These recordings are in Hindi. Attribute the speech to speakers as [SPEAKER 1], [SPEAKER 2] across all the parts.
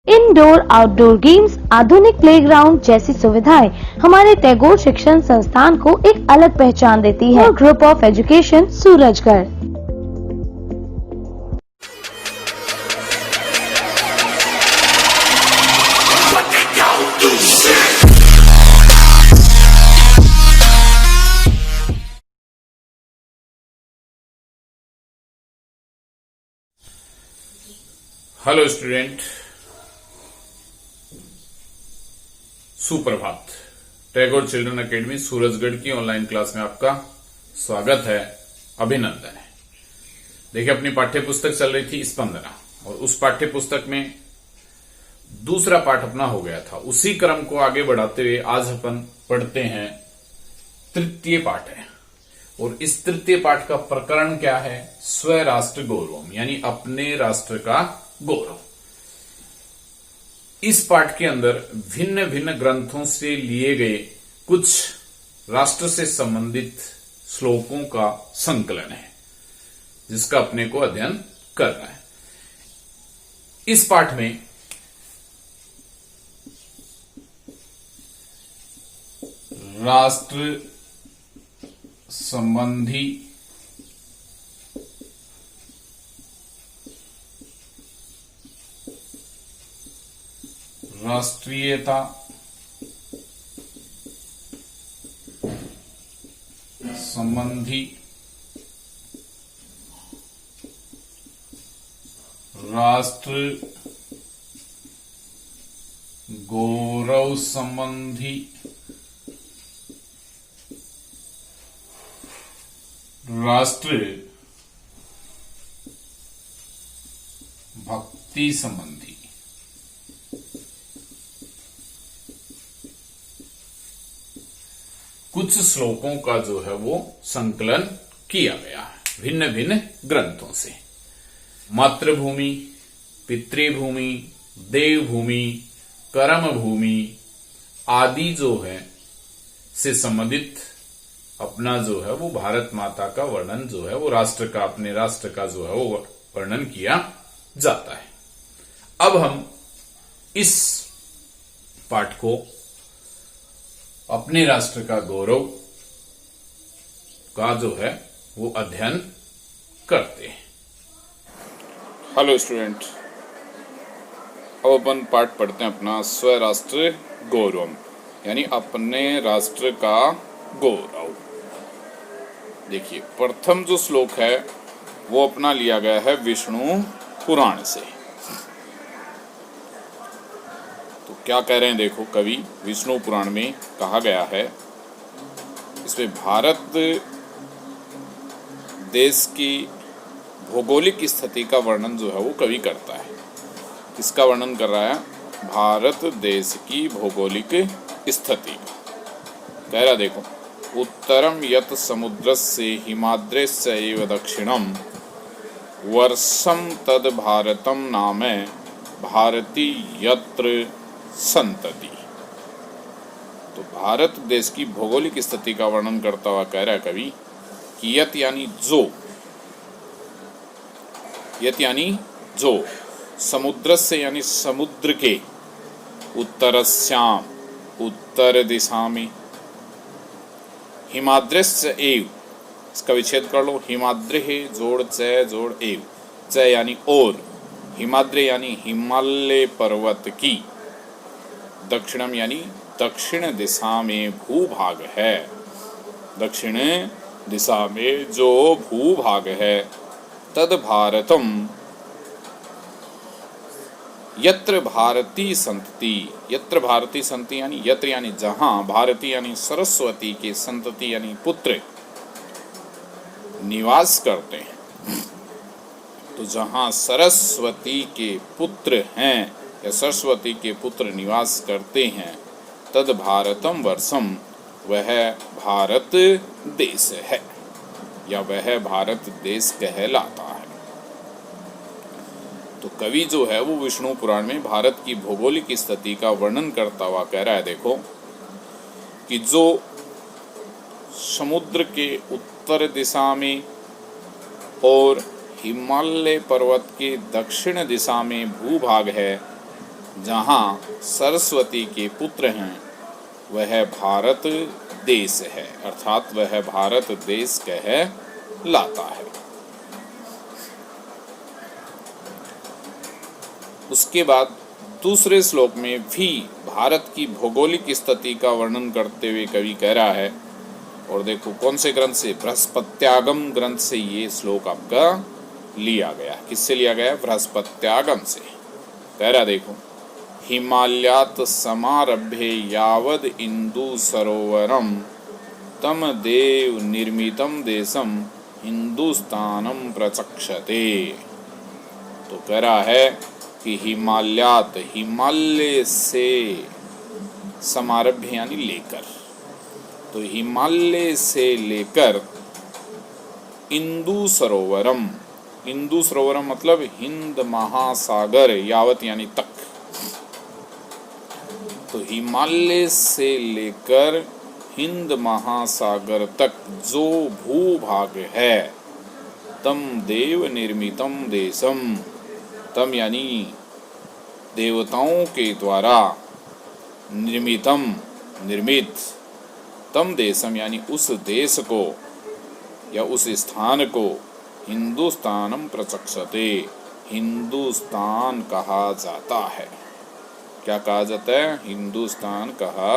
[SPEAKER 1] इंडोर आउटडोर गेम्स, आधुनिक प्लेग्राउंड जैसी सुविधाएं हमारे टैगोर शिक्षण संस्थान को एक अलग पहचान देती है। Group of education Surajgarh.
[SPEAKER 2] Hello student, सुप्रभात। टैगोर चिल्ड्रन एकेडमी सूरजगढ़ की ऑनलाइन क्लास में आपका स्वागत है, अभिनंदन है। देखिए, अपनी पाठ्य पुस्तक चल रही थी स्पंदना, और उस पाठ्य पुस्तक में दूसरा पाठ अपना हो गया था। उसी क्रम को आगे बढ़ाते हुए आज अपन पढ़ते हैं तृतीय पाठ है, और इस तृतीय पाठ का प्रकरण क्या है? स्व राष्ट्र गौरव, यानी अपने राष्ट्र का गौरव। इस पाठ के अंदर भिन्न भिन्न ग्रंथों से लिए गए कुछ राष्ट्र से संबंधित श्लोकों का संकलन है, जिसका अपने को अध्ययन करना है। इस पाठ में राष्ट्र संबंधी राष्ट्रीयता, संबंधी राष्ट्र गौरव, संबंधी राष्ट्र भक्ति, संबंधी कुछ श्लोकों का जो है वो संकलन किया गया है भिन्न भिन्न ग्रंथों से। मातृभूमि, पितृभूमि, देवभूमि, कर्म भूमि आदि जो है से संबंधित अपना जो है वो भारत माता का वर्णन जो है वो राष्ट्र का, अपने राष्ट्र का जो है वो वर्णन किया जाता है। अब हम इस पाठ को अपने राष्ट्र का गौरव का जो है वो अध्ययन करते हैं। हेलो स्टूडेंट, अब अपन पाठ पढ़ते हैं अपना स्व राष्ट्र गौरव, यानी अपने राष्ट्र का गौरव। देखिए, प्रथम जो श्लोक है वो अपना लिया गया है विष्णु पुराण से। तो क्या कह रहे हैं देखो कवि, विष्णु पुराण में कहा गया है, इसमें भारत देश की भौगोलिक स्थिति का वर्णन जो है वो कवि करता है। किसका वर्णन कर रहा है? भारत देश की भौगोलिक स्थिति। कह रहा देखो, उत्तरम यत समुद्रस्य हिमाद्रेश्च एव दक्षिणम वर्षम तद भारतम नामे भारती यत्र संतति। तो भारत देश की भौगोलिक स्थिति का वर्णन करता हुआ कह रहा है कवि कि यत यानी जो, यत यानी जो, समुद्र से यानी समुद्र के, उत्तरस्याम उत्तर दिशा में, हिमाद्रेश्च एव, इसका विच्छेद कर लो, हिमाद्रे जोड़ च जोड़ एव, च यानी और, हिमाद्रे यानी हिमालय पर्वत की, दक्षिणम यानी दक्षिण दिशा में भूभाग है, दक्षिण दिशा में जो भूभाग है, तद भारतम यत्र भारती संतति, यत्र भारती संतति यानी यत्र यानी जहां, भारती यानी सरस्वती के, संतति यानी पुत्र निवास करते हैं। तो जहां सरस्वती के पुत्र हैं या सरस्वती के पुत्र निवास करते हैं, तद भारतम वर्षम, वह भारत देश है या वह भारत देश कहलाता है। तो कवि जो है वो विष्णु पुराण में भारत की भौगोलिक स्थिति का वर्णन करता हुआ कह रहा है देखो कि जो समुद्र के उत्तर दिशा में और हिमालय पर्वत के दक्षिण दिशा में भूभाग है, जहाँ सरस्वती के पुत्र हैं वह भारत देश है, अर्थात वह भारत देश कहलाता है। उसके बाद दूसरे श्लोक में भी भारत की भौगोलिक स्थिति का वर्णन करते हुए कवि कह रहा है, और देखो कौन से ग्रंथ से, बृहस्पत्यागम ग्रंथ से ये श्लोक आपका लिया गया। किससे लिया गया? बृहस्पत्यागम से। कह रहा देखो, हिमालयात समारभ्य यावद इंदु सरोवरम तम देव निर्मितम देशम हिंदुस्तानम प्रचक्षते। तो कह रहा है कि हिमालयात, हिमालय से, समारभ्य यानी लेकर, तो हिमालय से लेकर इंदु सरोवरम, इंदु सरोवरम मतलब हिंद महासागर, यावत यानी तक, तो हिमालय से लेकर हिंद महासागर तक जो भूभाग है, तम देव निर्मितम देशम, तम यानी देवताओं के द्वारा, निर्मितम निर्मित, तम देशम यानी उस देश को या उस स्थान को, हिंदुस्तानम प्रचक्षते, हिंदुस्तान कहा जाता है। क्या कहा जाता है? हिंदुस्तान कहा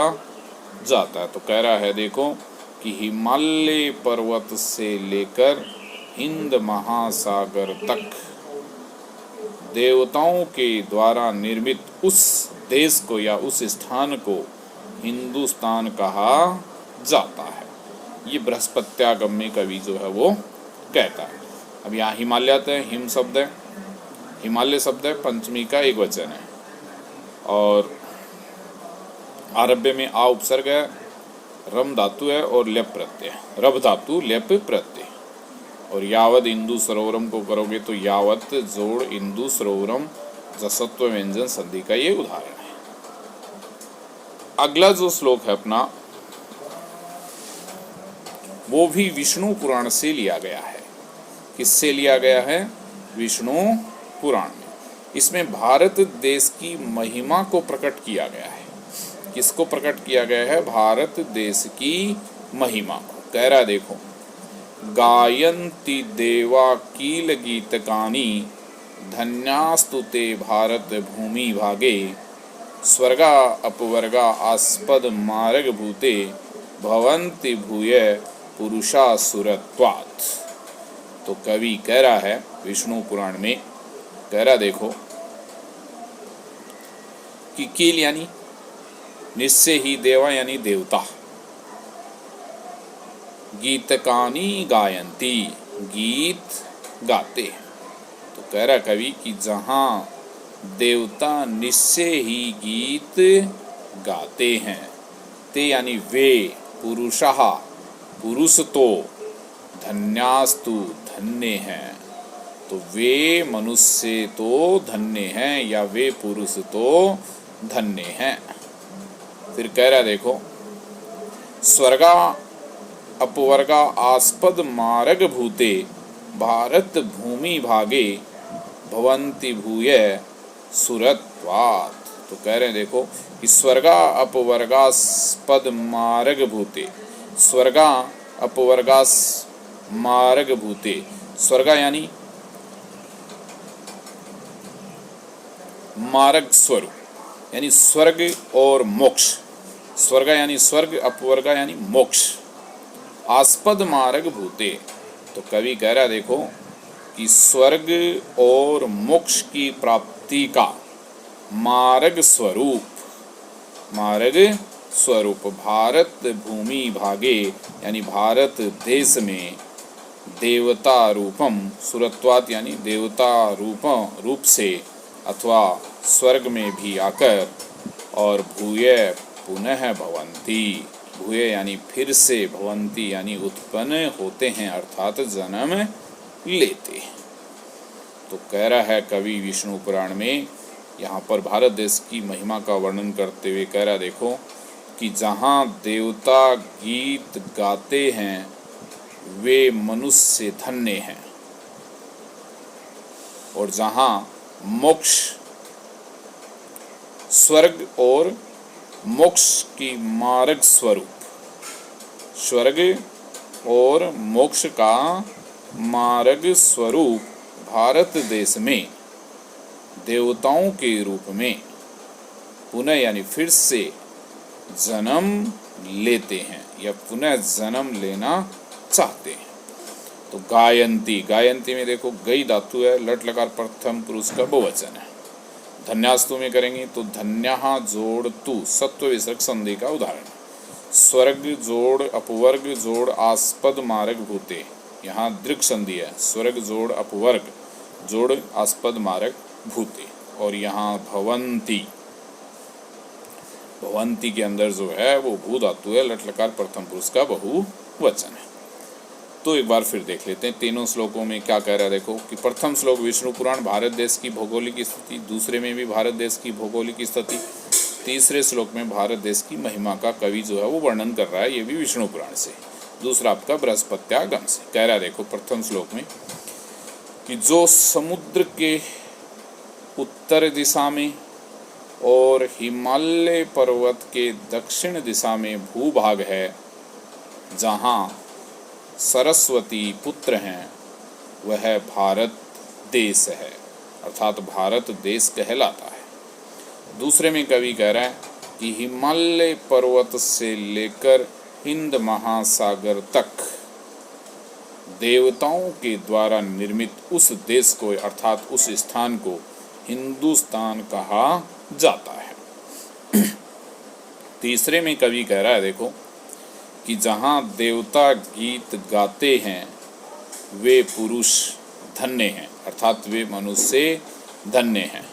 [SPEAKER 2] जाता है। तो कह रहा है देखो कि हिमालय पर्वत से लेकर हिंद महासागर तक देवताओं के द्वारा निर्मित उस देश को या उस स्थान को हिंदुस्तान कहा जाता है। ये बृहस्पत्यागम में कवि जो है वो कहता है। अब यहाँ हिमालय है, हिम शब्द है, हिमालय शब्द है, पंचमी का एक वचन है, और आरभ्य में आ उपसर्ग है, रम धातु है और लेप प्रत्यय, रभ धातु लेप प्रत्यय। और यावद इंदु सरोवरम को करोगे तो यावत जोड़ इंदु सरोवरम जसत्व व्यंजन संधि का ये उदाहरण है। अगला जो श्लोक है अपना, वो भी विष्णु पुराण से लिया गया है। किससे लिया गया है? विष्णु पुराण में। इसमें भारत देश की महिमा को प्रकट किया गया है। किसको प्रकट किया गया है? भारत देश की महिमा को। कह रहा देखो, गायन्ति देवा कील गीतकानि धन्यास्तुते भारत भूमि भागे स्वर्गा अपवर्गा आस्पद मार्ग भूते भवन्ति भूय पुरुषा सुरत्वात्। तो कवि कह रहा है विष्णु पुराण में, कह रहा देखो कि कील यानी निश्चय ही, देवा यानी देवता, गीतकानी गायन्ति गीत गाते। तो कह रहा कवि कि जहाँ देवता निश्चय ही गीत गाते हैं, ते यानी वे, पुरुषः पुरुष तो, धन्यास्तु धन्य हैं, तो वे मनुष्य तो धन्य हैं या वे पुरुष तो धन्य हैं। फिर कह रहा देखो, स्वर्गा अपवर्गा आस्पद मार्ग भूते भारत भूमि भागे भवन्ति भूय सुरत्वात्। तो कह रहे हैं देखो कि स्वर्गा अपवर्गास्पद मार्ग भूते, स्वर्गा अपवर्गास मार्ग भूते, स्वर्गा यानी मार्ग स्वरूप, यानी स्वर्ग और मोक्ष, स्वर्गा यानी स्वर्ग, अपवर्गा यानी मोक्ष, आस्पद मार्ग भूते। तो कवि कह रहा देखो कि स्वर्ग और मोक्ष की प्राप्ति का मार्ग स्वरूप, मार्ग स्वरूप भारत भूमि भागे यानी भारत देश में देवता रूपम सुरत्वात् यानी देवता रूप से अथवा स्वर्ग में भी आकर, और भूय पुनः भवन्ति, भूय यानी फिर से, भवन्ति यानी उत्पन्न होते हैं अर्थात जन्म लेते। तो कह रहा है कवि विष्णु पुराण में, यहाँ पर भारत देश की महिमा का वर्णन करते हुए कह रहा देखो कि जहाँ देवता गीत गाते हैं वे मनुष्य धन्य हैं, और जहाँ मोक्ष स्वर्ग और मोक्ष की मार्ग स्वरूप, स्वर्ग और मोक्ष का मार्ग स्वरूप भारत देश में देवताओं के रूप में पुनः यानी फिर से जन्म लेते हैं या पुनः जन्म लेना चाहते हैं। तो गायंती, गायंती में देखो गई धातु है, लट लकार प्रथम पुरुष का बहुवचन है। धन्यास्तु में करेंगे तो धन्यः जोड़ तु सत्व विसर्ग संधि का उदाहरण। स्वर्ग जोड़ अपवर्ग जोड़ आस्पद मार्ग भूते, यहाँ दृक् संधि है। स्वर्ग जोड़ अपवर्ग जोड़ आस्पद मार्ग भूते। और यहाँ भवंती, भवंती के अंदर जो है वो भू धातु है, लट लकार प्रथम पुरुष का बहुवचन है। तो एक बार फिर देख लेते हैं तीनों श्लोकों में क्या कह रहा है। देखो कि प्रथम श्लोक विष्णु पुराण भारत देश की भौगोलिक स्थिति, दूसरे में भी भारत देश की भौगोलिक स्थिति, तीसरे श्लोक में भारत देश की महिमा का कवि जो है वो वर्णन कर रहा है, ये भी विष्णु पुराण से। दूसरा आपका बृहस्पत्यागम से कह रहा है। देखो प्रथम श्लोक में कि जो समुद्र के उत्तर दिशा में और हिमालय पर्वत के दक्षिण दिशा में भूभाग है, जहाँ सरस्वती पुत्र हैं, वह भारत देश है, अर्थात भारत देश कहलाता है। दूसरे में कवि कह रहा है कि हिमालय पर्वत से लेकर हिंद महासागर तक देवताओं के द्वारा निर्मित उस देश को अर्थात उस स्थान को हिंदुस्तान कहा जाता है। तीसरे में कवि कह रहा है देखो कि जहाँ देवता गीत गाते हैं वे पुरुष धन्य हैं, अर्थात वे मनुष्य धन्य हैं।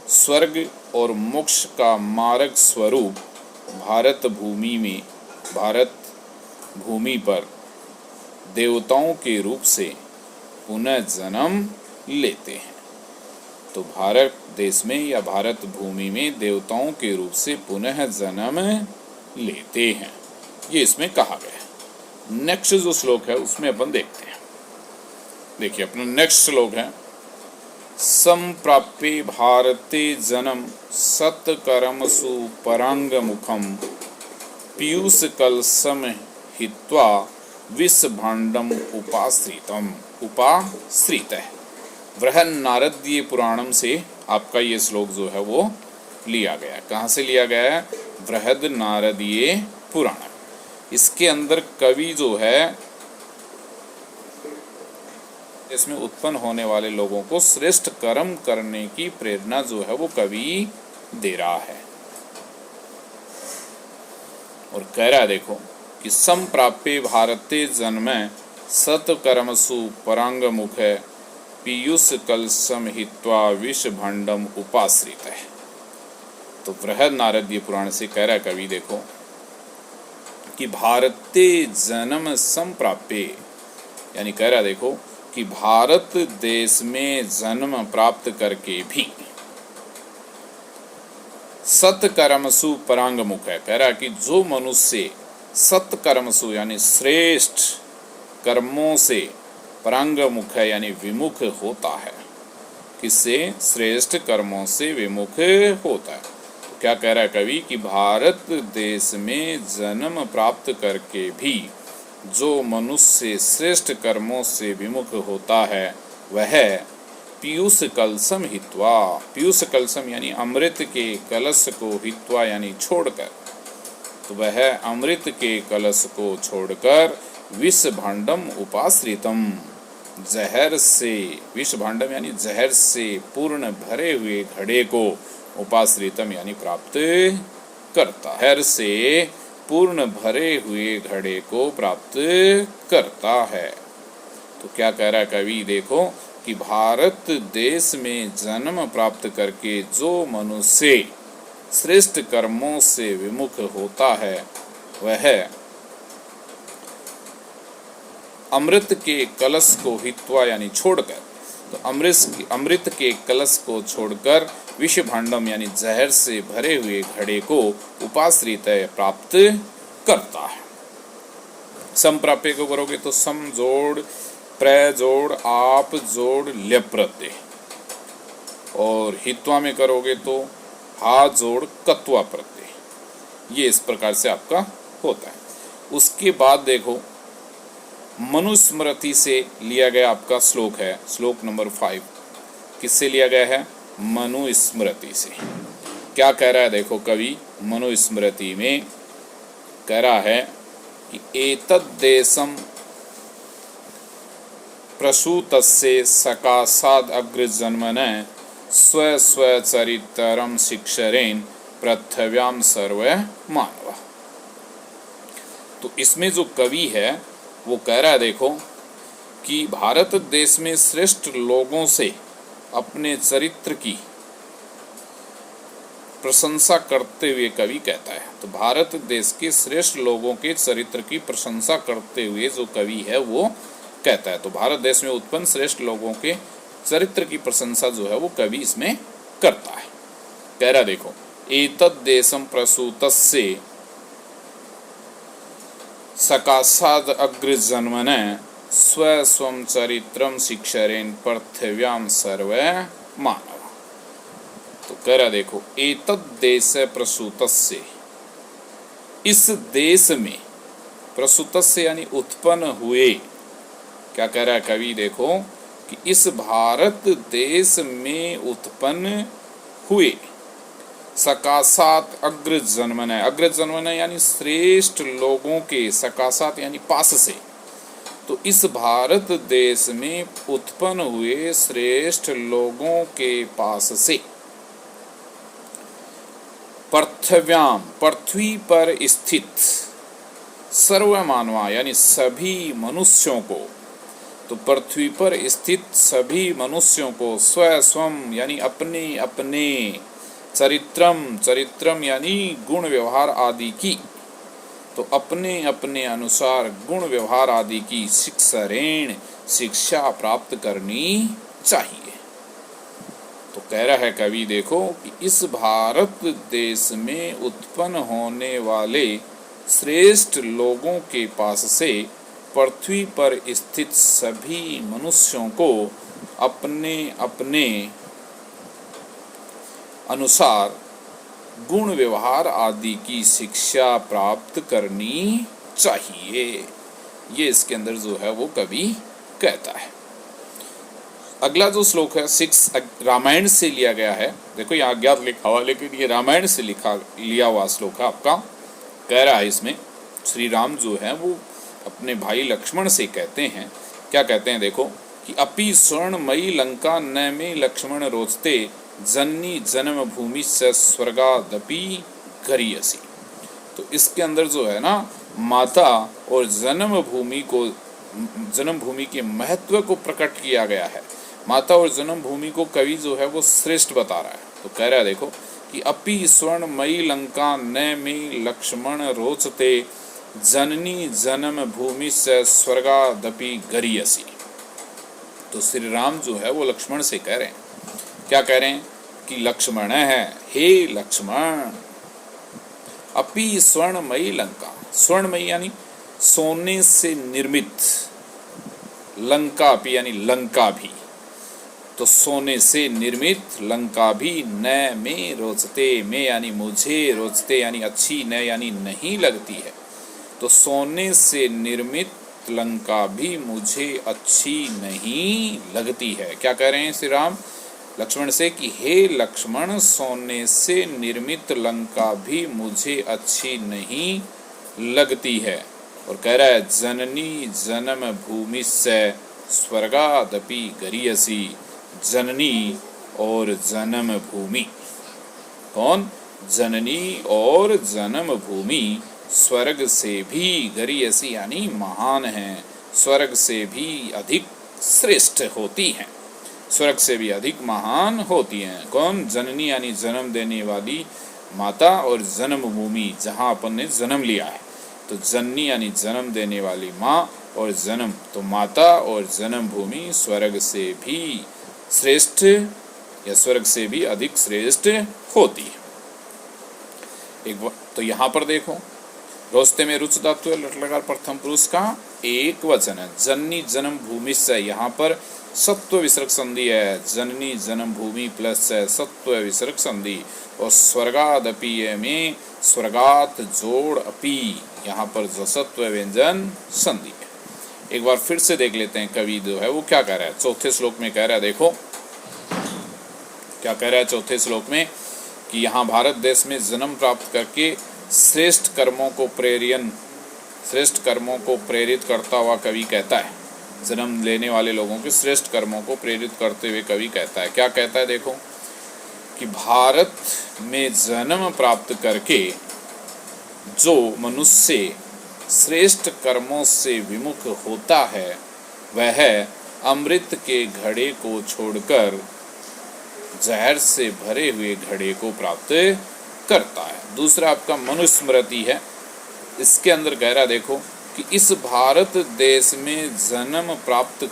[SPEAKER 2] स्वर्ग और मोक्ष का मार्ग स्वरूप भारत भूमि पर देवताओं के रूप से पुनः जन्म लेते हैं। तो भारत देश में या भारत भूमि में देवताओं के रूप से पुनः जन्म लेते हैं, ये इसमें कहा गया है। नेक्स्ट जो श्लोक है उसमें अपन देखते हैं। देखिए अपना नेक्स्ट श्लोक है संप्राप्ये भारते जन्म सत्कर्मसु परांग मुखम पीयूष कलशम हित्वा विष भाण्डम उपाश्रित है। बृहन्नारदीय पुराणम से आपका ये श्लोक जो है वो लिया गया है। कहाँ से लिया गया है? बृहन्नारदीय पुराण। इसके अंदर कवि जो है इसमें उत्पन्न होने वाले लोगों को श्रेष्ठ कर्म करने की प्रेरणा जो है वो कवि दे रहा है और कह रहा है देखो कि संप्राप्ये भारते जन्म सत्कर्मसु परांग मुख पीयूष कलशम हित्वा विष भाण्डम उपाश्रित है। तो बृहन्नारदीय पुराण से कह रहा है कवि देखो कि भारते जन्म संप्राप्ये, यानी कह रहा देखो कि भारत देश में जन्म प्राप्त करके भी सत्कर्मसु परांग मुख है। कह रहा कि जो मनुष्य सत्कर्मसु यानी श्रेष्ठ कर्मों से परांग मुख है यानी विमुख होता है, किससे? श्रेष्ठ कर्मों से विमुख होता है। तो क्या कह रहा है कवि कि भारत देश में जन्म प्राप्त करके भी जो मनुष्य श्रेष्ठ कर्मों से विमुख होता है वह पीयूष कलशम हित्वा, पीयूष कलशम यानी अमृत के कलश को हित्वा यानी छोड़कर, तो वह अमृत के कलश को छोड़कर विष भाण्डम उपाश्रितम, जहर से, विष भाण्डम यानी जहर से पूर्ण भरे हुए घड़े को उपाश्रितम यानी प्राप्त करता, जहर से पूर्ण भरे हुए घड़े को प्राप्त करता है। तो क्या कह रहा है कवि देखो कि भारत देश में जन्म प्राप्त करके जो मनुष्य श्रेष्ठ कर्मों से विमुख होता है वह अमृत के कलश को हित्वा यानी छोड़कर, तो अमृत के कलश को छोड़कर विष भाण्डम यानी जहर से भरे हुए घड़े को उपाश्रित प्राप्त करता है। संप्राप्य को करोगे तो सम जोड़ प्र जोड़ आप जोड़ ल्यप प्रत्यय, और हित्वा में करोगे तो हा जोड़ कत्वा प्रत्यय, ये इस प्रकार से आपका होता है। उसके बाद देखो मनुस्मृति से लिया गया आपका श्लोक है, श्लोक नंबर 5 किससे लिया गया है? मनुस्मृति से। क्या कह रहा है देखो कवि मनुस्मृति में कह रहा है कि एतद्देशं प्रसूतस्य सकाशाद् अग्रजन्मने स्व स्वचरित्रं शिक्षरेण पृथिव्यां सर्वे मानवा। तो इसमें जो कवि है वो कह रहा है देखो कि भारत देश में श्रेष्ठ लोगों से अपने चरित्र की प्रशंसा करते हुए कवि कहता है। तो भारत देश के श्रेष्ठ लोगों के चरित्र की प्रशंसा करते हुए जो कवि है वो कहता है। तो भारत देश में उत्पन्न श्रेष्ठ लोगों के चरित्र की प्रशंसा जो है वो कवि इसमें करता है। कह रहा देखो एतद्देशं प्रसूतस्य सकाशाद् अग्रजन्मने स्व स्वं चरित्रं शिक्षरेण पृथिव्यां सर्वे मानवा। तो कह रहा देखो एतद्देश प्रसूतस्य, इस देश में, प्रसूतस्य यानी उत्पन्न हुए। क्या कह रहा है कवि देखो कि इस भारत देश में उत्पन्न हुए, सकाशात अग्रजन्मने, अग्रजन्मने यानी श्रेष्ठ लोगों के, सकाशात यानी पास से। तो इस भारत देश में उत्पन्न हुए श्रेष्ठ लोगों के पास से पृथिव्याम, पृथ्वी पर स्थित, सर्वमानवा यानी सभी मनुष्यों को, तो पृथ्वी पर स्थित सभी मनुष्यों को स्व स्वम यानी अपने अपने, चरित्रम, चरित्रम यानी गुण व्यवहार आदि की, तो अपने अपने अनुसार गुण व्यवहार आदि की शिक्षरेण शिक्षा प्राप्त करनी चाहिए। तो कह रहा है कवि देखो कि इस भारत देश में उत्पन्न होने वाले श्रेष्ठ लोगों के पास से पृथ्वी पर स्थित सभी मनुष्यों को अपने अपने अनुसार गुण व्यवहार आदि की शिक्षा प्राप्त करनी चाहिए। ये इसके अंदर जो है वो कवि कहता है। अगला जो श्लोक है 6 रामायण से लिया गया है। देखो यहाँ अज्ञात लिखा हुआ, लेकिन ये रामायण से लिया हुआ श्लोक है आपका। कह रहा है इसमें श्री राम जो है वो अपने भाई लक्ष्मण से कहते हैं, क्या कहते हैं देखो कि अपि स्वर्णमयी लंका न में लक्ष्मण रोचते जननी जन्म भूमि से स्वर्गादपि गरीयसी। तो इसके अंदर जो है ना माता और जन्म भूमि को, जन्म भूमि के महत्व को प्रकट किया गया है। माता और जन्म भूमि को कवि जो है वो श्रेष्ठ बता रहा है। तो कह रहा है देखो कि अपि स्वर्णमयी लंका न में लक्ष्मण रोचते जननी जन्म भूमि से स्वर्गादपि गरीयसी। तो श्री राम जो है वो लक्ष्मण से कह रहे हैं, क्या कह रहे हैं कि लक्ष्मण है, हे लक्ष्मण, अपि स्वर्णमयी लंका, स्वर्णमयी यानी सोने से निर्मित, लंका अपि यानी लंका भी, तो सोने से निर्मित लंका भी न में रोचते, में यानी मुझे, रोचते यानी अच्छी, न यानी नहीं लगती है। तो सोने से निर्मित लंका भी मुझे अच्छी नहीं लगती है। क्या कह रहे हैं श्री राम लक्ष्मण से कि हे लक्ष्मण, सोने से निर्मित लंका भी मुझे अच्छी नहीं लगती है। और कह रहा है जननी जन्म भूमि से स्वर्गादपि गरीयसी। जननी और जन्म भूमि, कौन? जननी और जन्म भूमि स्वर्ग से भी गरीयसी यानी महान है, स्वर्ग से भी अधिक श्रेष्ठ होती हैं, स्वर्ग से भी अधिक महान होती हैं। कौन? जननी यानी जन्म देने वाली माता और जन्म भूमि जहाँ अपन ने जन्म लिया है। तो जननी यानी जन्म देने वाली माँ और जन्म, तो माता और जन्म भूमि स्वर्ग से भी श्रेष्ठ या स्वर्ग से भी अधिक श्रेष्ठ होती है। एक तो यहाँ पर देखो रोस्ते में रुच धातु है, लट लकार प्रथम पुरुष का एक वचन है। जननी जन्म भूमि से, यहाँ पर सत्व विसर्ग संधि है, जननी जन्म भूमि प्लस है सत्व विसर्ग संधि। और स्वर्गादपि में स्वर्गात जोड़ अपि, यहाँ पर सत्व व्यंजन संधि है। एक बार फिर से देख लेते हैं कवि जो है वो क्या कह रहा है। चौथे श्लोक में कह रहा है, देखो क्या कह रहा है चौथे श्लोक में, कि यहाँ भारत देश में जन्म प्राप्त करके श्रेष्ठ कर्मों को प्रेरित करता हुआ कवि कहता है, जन्म लेने वाले लोगों के श्रेष्ठ कर्मों को प्रेरित करते हुए कवि कहता है, क्या कहता है देखो, कि भारत में जन्म प्राप्त करके जो मनुष्य श्रेष्ठ कर्मों से विमुख होता है वह अमृत के घड़े को छोड़कर जहर से भरे हुए घड़े को प्राप्त करता है। दूसरा आपका मनुस्मृति है, इसके अंदर कह रहा देखो कि इस भारत देश में जन्म प्राप्त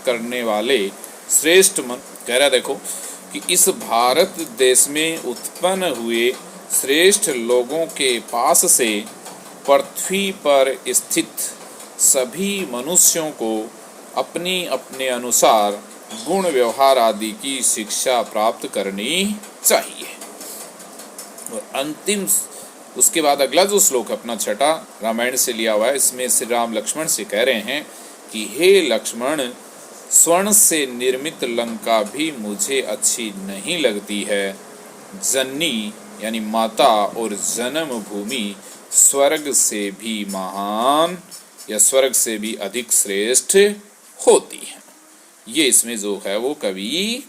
[SPEAKER 2] करने वाले श्रेष्ठ कह रहा देखो कि इस भारत देश में उत्पन्न हुए श्रेष्ठ लोगों के पास से पृथ्वी पर स्थित सभी मनुष्यों को अपनी अपने अनुसार गुण व्यवहार आदि की शिक्षा प्राप्त करनी चाहिए। और अंतिम उसके बाद अगला जो श्लोक अपना छठा रामायण से लिया हुआ है, इसमें श्री राम लक्ष्मण से कह रहे हैं कि हे लक्ष्मण, स्वर्ण से निर्मित लंका भी मुझे अच्छी नहीं लगती है। जननी यानी माता और जन्म भूमि स्वर्ग से भी महान या स्वर्ग से भी अधिक श्रेष्ठ होती है। ये इसमें जो है वो कवि